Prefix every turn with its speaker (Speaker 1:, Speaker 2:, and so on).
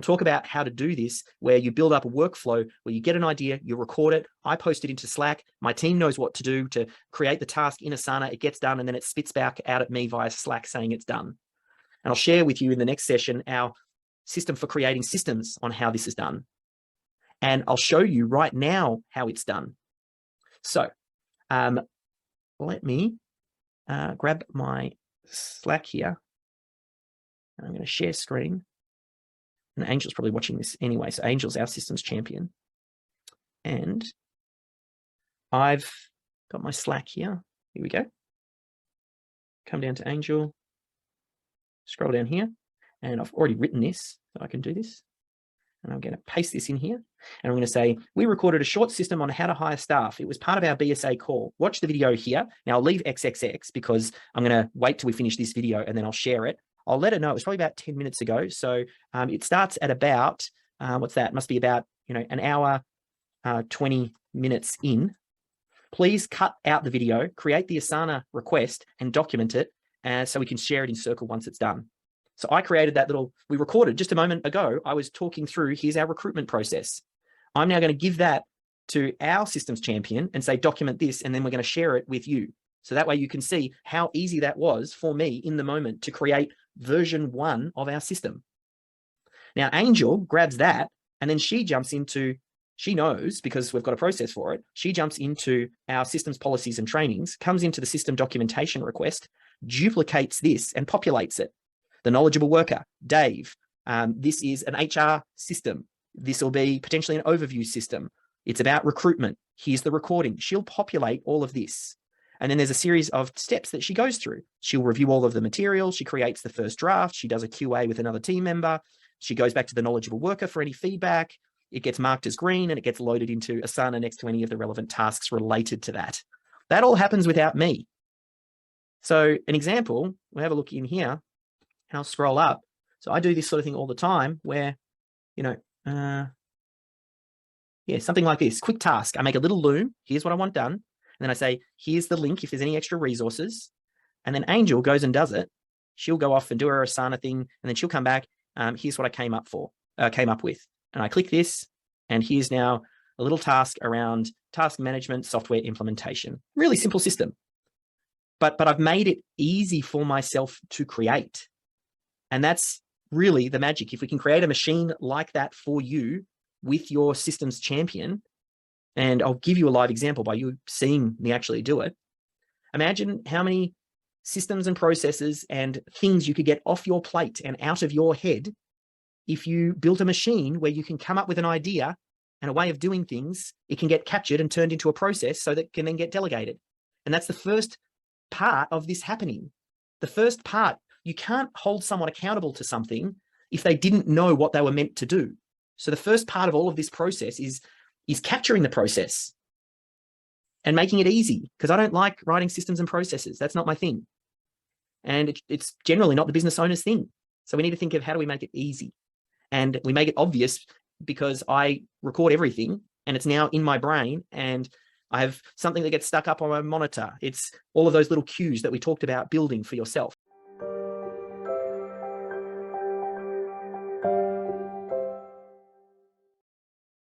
Speaker 1: talk about how to do this, where you build up a workflow where you get an idea, you record it, I post it into Slack, my team knows what to do to create the task in Asana, it gets done, and then it spits back out at me via Slack saying it's done. And I'll share with you in the next session our system for creating systems on how this is done. And I'll show you right now how it's done. So let me grab my Slack here. I'm going to share screen. And Angel's probably watching this anyway. So Angel's our systems champion. And I've got my Slack here. Here we go. Come down to Angel. Scroll down here. And I've already written this, so I can do this. And I'm going to paste this in here. And I'm going to say, we recorded a short system on how to hire staff. It was part of our BSA call. Watch the video here. Now I'll leave XXX because I'm going to wait till we finish this video and then I'll share it. I'll let it know. It was probably about 10 minutes ago. So it starts at about, what's that? It must be about, an hour, 20 minutes in. Please cut out the video, create the Asana request and document it so we can share it in Circle once it's done. So I created that we recorded just a moment ago. I was talking through, here's our recruitment process. I'm now going to give that to our systems champion and say, document this, and then we're going to share it with you. So that way you can see how easy that was for me in the moment to create version 1 of our system. Now, Angel grabs that and then she jumps into, she knows because we've got a process for it. She jumps into our systems policies and trainings, comes into the system documentation request, duplicates this and populates it. The knowledgeable worker, Dave. This is an HR system. This will be potentially an overview system. It's about recruitment. Here's the recording. She'll populate all of this. And then there's a series of steps that she goes through. She'll review all of the material. She creates the first draft. She does a QA with another team member. She goes back to the knowledgeable worker for any feedback. It gets marked as green and it gets loaded into Asana next to any of the relevant tasks related to that. That all happens without me. So an example, we'll have a look in here and I'll scroll up. So I do this sort of thing all the time where, something like this, quick task. I make a little loom. Here's what I want done. And then I say, here's the link if there's any extra resources. And then Angel goes and does it. She'll go off and do her Asana thing. And then she'll come back. Here's what I came up with. And I click this. And here's now a little task around task management, software implementation. Really simple system. But I've made it easy for myself to create. And that's really the magic. If we can create a machine like that for you with your systems champion, and I'll give you a live example by you seeing me actually do it. Imagine how many systems and processes and things you could get off your plate and out of your head if you built a machine where you can come up with an idea and a way of doing things. It can get captured and turned into a process so that it can then get delegated. And that's the first part of this happening. The first part, you can't hold someone accountable to something if they didn't know what they were meant to do. So the first part of all of this process is capturing the process and making it easy, because I don't like writing systems and processes. That's not my thing. And it's generally not the business owner's thing. So we need to think of how do we make it easy? And we make it obvious because I record everything and it's now in my brain and I have something that gets stuck up on my monitor. It's all of those little cues that we talked about building for yourself.